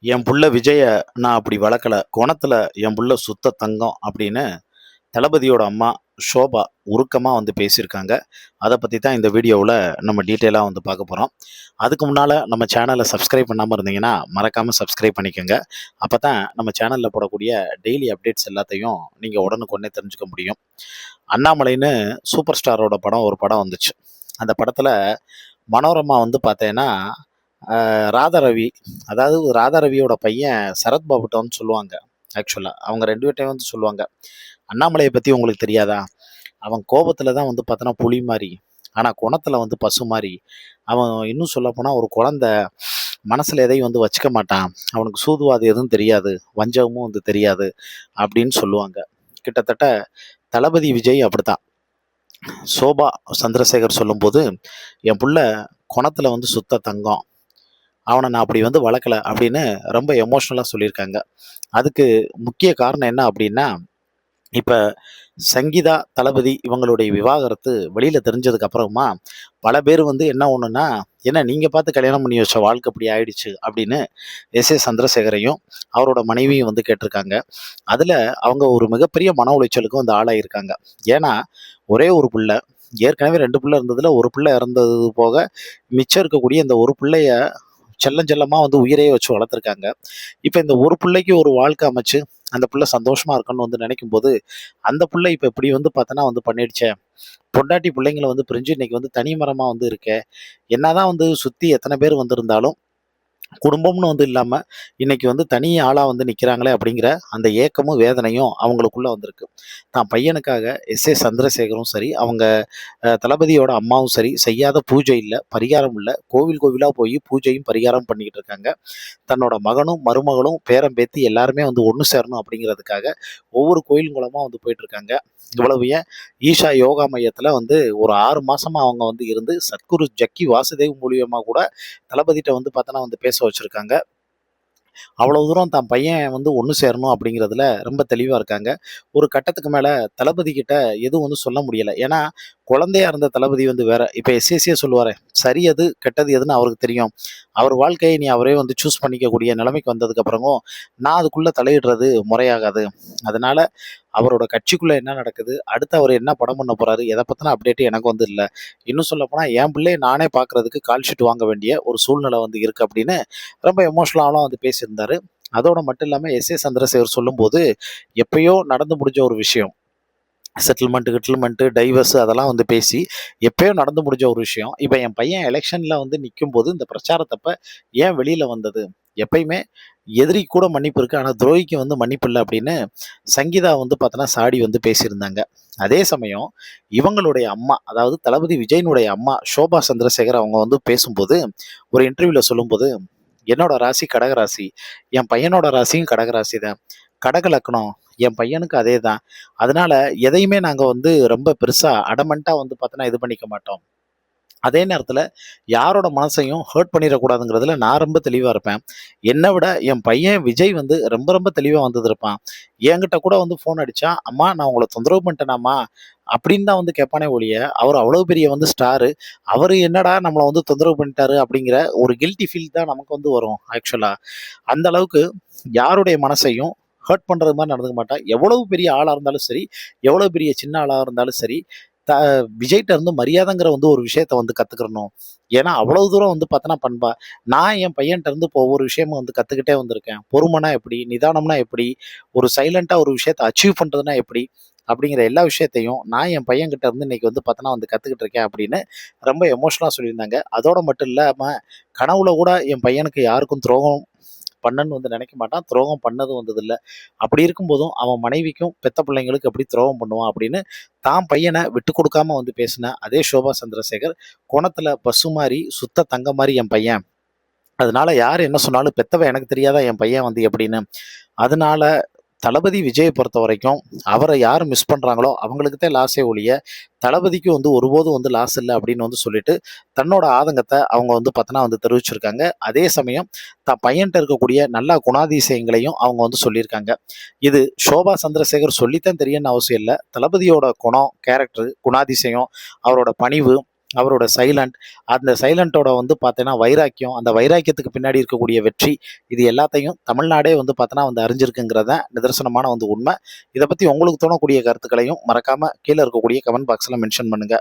என் புள்ள விஜய நான் அப்படி வளர்க்கல. குணத்துல என் புள்ள சுத்த தங்கம் அப்படின்னு தளபதியோட அம்மா ஷோபா உருக்கமா வந்து பேசியிருக்காங்க. அத பத்தி தான் இந்த வீடியோவுல நம்ம டீட்டெயிலா வந்து பார்க்க போறோம். அதுக்கு முன்னால நம்ம சேனல சப்ஸ்கிரைப் பண்ணாம இருந்தீங்கன்னா, மறக்காம சப்ஸ்கிரைப் பண்ணிக்கங்க. அப்பதான் நம்ம சேனல்ல போடக்கூடிய டெய்லி அப்டேட்ஸ் எல்லாத்தையும் நீங்க உடனுக்குடனே தெரிஞ்சுக்க முடியும். அண்ணாமலைன்னு சூப்பர் ஸ்டாரோட படம் ஒரு படம் வந்துச்சு. அந்த படத்துல மனோரமா வந்து பார்த்தேன்னா, ராதாரவி, அதாவது ராதாரவியோட பையன் சரத் பாபுட்ட சொல்லுவாங்க. ஆக்சுவலா அவங்க 2 பேர்ட்டயும் சொல்லுவாங்க. அண்ணாமலைய பத்தி உங்களுக்கு தெரியாதா? அவன் கோபத்துல தான் வந்து பார்த்தோன்னா புலி மாரி. ஆனா குணத்துல வந்து பசு மாரி. அவன் இன்னும் சொல்லப்போனா ஒரு குழந்தை மனசுல எதையும் வந்து வச்சுக்க மாட்டான். அவனுக்கு சூதுவாது எதுவும் தெரியாது. வஞ்சகமும் வந்து தெரியாது. அப்படின்னு சொல்லுவாங்க. கிட்டத்தட்ட தளபதி விஜய் அப்படித்தான். சோபா சந்திரசேகர் சொல்லும்போது, என் புள்ள குணத்துல வந்து சுத்த தங்கம். அவன நான் அப்படி வந்து வளர்க்கல அப்படின்னு ரொம்ப எமோஷனலா சொல்லியிருக்காங்க. அதுக்கு முக்கிய காரணம் என்ன அப்படின்னா, இப்ப சங்கீதா, தளபதி இவங்களுடைய விவாகரத்து வெளியில தெரிஞ்சதுக்கு அப்புறமா, பல பேர் வந்து என்ன ஒண்ணுன்னா, "என்ன நீங்க பார்த்து கல்யாணம் பண்ணி வச்ச வாழ்க்கை இப்படி ஆயிடுச்சு" அப்படின்னு எஸ்.ஏ. சந்திரசேகரையும், அவரோட மனைவியும் வந்து கேட்டிருக்காங்க. அதுல அவங்க ஒரு மிகப்பெரிய மன உளைச்சலுக்கும் வந்து ஆளாயிருக்காங்க. ஏன்னா, ஒரே ஒரு புள்ள, ஏற்கனவே 2 புள்ள இருந்ததுல, ஒரு புள்ள இறந்தது போக, மிச்சம் இருக்கக்கூடிய இந்த ஒரு புள்ளைய செல்லம் செல்லமா வந்து உயிரையே வச்சு வளர்த்துருக்காங்க. இப்ப இந்த ஒரு புள்ளைக்கு ஒரு வாழ்க்கை அமைச்சு, அந்த புள்ள சந்தோஷமா இருக்கணும்னு வந்து நினைக்கும்போது, அந்த புள்ள இப்ப இப்படி வந்து பார்த்தோன்னா வந்து பண்ணிடுச்சே! பொண்டாட்டி புள்ளைங்கள வந்து பிரிஞ்சு இன்னைக்கு வந்து தனி மரமா வந்து இருக்கே! என்னதான் வந்து சுத்தி எத்தன பேர் வந்திருந்தாலும், குடும்பம்னு வந்து இல்லாம, இன்னைக்கு வந்து தனி ஆளா வந்து நிக்கிறாங்களே அப்படிங்கிற அந்த ஏக்கமும், வேதனையும் அவங்களுக்குள்ள வந்திருக்கு. தான் பையனுக்காக எஸ்.ஏ. சந்திரசேகரும் சரி, அவங்க தளபதியோட அம்மாவும் சரி, செய்யாத பூஜை இல்ல, பரிகாரம் இல்ல. கோவில் கோவிலா போய் பூஜையும், பரிகாரம் பண்ணிக்கிட்டு இருக்காங்க. தன்னோட மகனும், மருமகளும், பேரன், பேத்தி எல்லாருமே வந்து ஒண்ணு சேரணும் அப்படிங்கிறதுக்காக ஒவ்வொரு கோயில் மூலமா வந்து போயிட்டு இருக்காங்க. இவ்வளவு ஏன் ஈஷா யோகா மையத்துல வந்து ஒரு 6 மாசமா அவங்க வந்து இருந்து சத்குரு ஜக்கி வாசுதேவ் மூலியமா கூட தளபதிட்ட வந்து பார்த்தோன்னா வந்து பேச வச்சிருக்காங்க. அவ்வளவு தூரம் தான் பையன் வந்து ஒண்ணு சேரணும் அப்படிங்கிறதுல ரொம்ப தெளிவா இருக்காங்க. ஒரு கட்டத்துக்கு மேல தளபதி கிட்ட எதுவும் வந்து சொல்ல முடியல. ஏன்னா, குழந்தையா இருந்த தளபதி வந்து வேற. இப்ப எஸ்.ஏ.சியே சொல்லுவாரே, சரி எது, கெட்டது எதுன்னு அவருக்கு தெரியும். அவர் வாழ்க்கையை நீ அவரே வந்து சூஸ் பண்ணிக்கக்கூடிய நிலைமைக்கு வந்ததுக்கு அப்புறமும், நான் அதுக்குள்ள தலையிடுறது முறையாகாது. அதனால அவரோட கட்சிக்குள்ள என்ன நடக்குது, அடுத்து அவர் என்ன படம் பண்ண போறாரு, எத பத்தின அப்டேட் எனக்கு வந்து இல்ல. இன்னும் சொல்லப்போனா என் பிள்ளைய நானே பார்க்கறதுக்கு கால் ஷீட் வாங்க வேண்டிய ஒரு சூழ்நிலை வந்து இருக்கு அப்படின்னு ரொம்ப எமோஷனலாலாம் வந்து பேசியிருந்தாரு. அதோட மட்டும் இல்லாம எஸ்.ஏ. சந்திரசேகர் சொல்லும்போது, எப்பயோ நடந்து முடிஞ்ச ஒரு விஷயம். செட்டில்மெண்ட், கிட்டில்மெண்ட், டைவர்ஸ் அதெல்லாம் வந்து பேசி, எப்பயோ நடந்து முடிஞ்ச ஒரு விஷயம். இப்ப என் பையன் எலக்ஷன்ல வந்து நிக்கும்போது, இந்த பிரச்சாரத்தப்ப ஏன் வெளியில வந்தது? எப்பயுமே எதிரிக்கு கூட மன்னிப்பு இருக்கு. ஆனா துரோகிக்கு வந்து மன்னிப்பு இல்ல அப்படின்னு சங்கீதா வந்து பார்த்தோன்னா சாடி வந்து பேசியிருந்தாங்க. அதே சமயம் இவங்களுடைய அம்மா, அதாவது தளபதி விஜயினுடைய அம்மா ஷோபா சந்திரசேகர் அவங்க வந்து பேசும்போது, ஒரு இன்டர்வியூல சொல்லும்போது, "என்னோட ராசி கடக ராசி. என் பையனோட ராசியும் கடக ராசி தான். கடக லக்னம். என் பையனுக்கு அதே தான். அதனால எதையுமே நாங்க வந்து ரொம்ப பெருசா அடமன்ட்டா வந்து பார்த்தோன்னா இது பண்ணிக்க மாட்டோம். அதே நேரத்துல யாரோட மனசையும் ஹர்ட் பண்ணிறக்கூடாதுங்கிறதுல நான் ரொம்ப தெளிவா இருப்பேன். என்ன விட என் பையன் விஜய் வந்து ரொம்ப ரொம்ப தெளிவா வந்திருப்பான். என்கிட்ட கூட வந்து ஃபோன் அடிச்சா, "அம்மா நான் உங்கள தொந்தரவு பண்ணிட்டேனாம்மா?" அப்படின்னு தான் வந்து கேட்பானே ஒழிய, அவர் அவ்வளவு பெரிய வந்து ஸ்டாரு. அவரு என்னடா நம்மள வந்து தொந்தரவு பண்ணிட்டாரு அப்படிங்கிற ஒரு கில்ட்டி ஃபீல் தான் நமக்கு வந்து வரும் ஆக்சுவலா. அந்த அளவுக்கு யாருடைய மனசையும் ஹர்ட் பண்றது மாரி நடந்துக்க மாட்டான். எவ்வளவு பெரிய ஆளா இருந்தாலும் சரி, எவ்வளவு பெரிய சின்ன ஆளா இருந்தாலும் சரி, த விஜய்ட்ட இருந்து மரியாதைங்கிற வந்து ஒரு விஷயத்த வந்து கத்துக்கிறணும். ஏன்னா, அவ்வளவு தூரம் வந்து பார்த்தோன்னா பண்பா. நான் என் பையன்ட்ட இருந்து இப்போ ஒவ்வொரு விஷயமும் வந்து கத்துக்கிட்டே வந்திருக்கேன். பொறுமைனா எப்படி? நிதானம்னா எப்படி? ஒரு சைலன்ட்டா ஒரு விஷயத்த அச்சீவ் பண்றதுனா எப்படி? அப்படிங்கிற எல்லா விஷயத்தையும் நான் என் பையன்கிட்ட இருந்து இன்னைக்கு வந்து பார்த்தோன்னா வந்து கத்துக்கிட்டு இருக்கேன் அப்படின்னு ரொம்ப எமோஷனலா சொல்லியிருந்தாங்க. அதோட மட்டும் இல்லாம, கனவுல கூட என் பையனுக்கு யாருக்கும் துரோகம் பண்ணணும்னு வந்து நினைக்க மாட்டான். துரோகம் பண்ணதும் வந்ததில்ல. அப்படி இருக்கும்போதும் அவன் மனைவிக்கும், பெத்த பிள்ளைங்களுக்கு எப்படி துரோகம் பண்ணுவான் அப்படின்னு, தான் பையன விட்டுக் கொடுக்காம வந்து பேசின அதே ஷோபா சந்திரசேகர், "குணத்துல பசு மாரி, சுத்த தங்கம் மாரி என் பையன். அதனால யார் என்ன சொன்னாலும் பெத்தவன் எனக்கு தெரியாதா என் பையன் வந்து எப்படின்னு. அதனால தளபதி விஜய பொறுத்தவரைக்கும், அவர யார் மிஸ் பண்றாங்களோ அவங்களுக்கு தான் லாஸே ஒழிய, தளபதிக்கு வந்து ஒருபோதும் வந்து லாஸ் இல்ல அப்படின்னு வந்து சொல்லிட்டு, தன்னோட ஆதங்கத்த அவங்க வந்து பார்த்தோன்னா வந்து தெரிவிச்சிருக்காங்க. அதே சமயம் தான் பையன்ட்ட இருக்கக்கூடிய நல்ல குணாதிசயங்களையும் அவங்க வந்து சொல்லியிருக்காங்க. இது ஷோபா சந்திரசேகர் சொல்லித்தான் தெரியணும்னு அவசியம் இல்ல. தளபதியோட குணம், கேரக்டர், குணாதிசயம், அவரோட பணிவு, அவரோட சைலண்ட், அந்த சைலண்ட்டோட வந்து பார்த்தீங்கன்னா வைராக்கியம், அந்த வைராக்கியத்துக்கு பின்னாடி இருக்கக்கூடிய வெற்றி, இது எல்லாத்தையும் தமிழ்நாடே வந்து பார்த்தீங்கன்னா வந்து அறிஞ்சிருக்குங்கிறது தான் நிதர்சனமான வந்து உண்மை. இத பத்தி உங்களுக்கு தோணக்கூடிய கருத்துக்களையும் மறக்காம கீழ இருக்கக்கூடிய கமெண்ட் பாக்ஸ்ல மென்ஷன் பண்ணுங்க.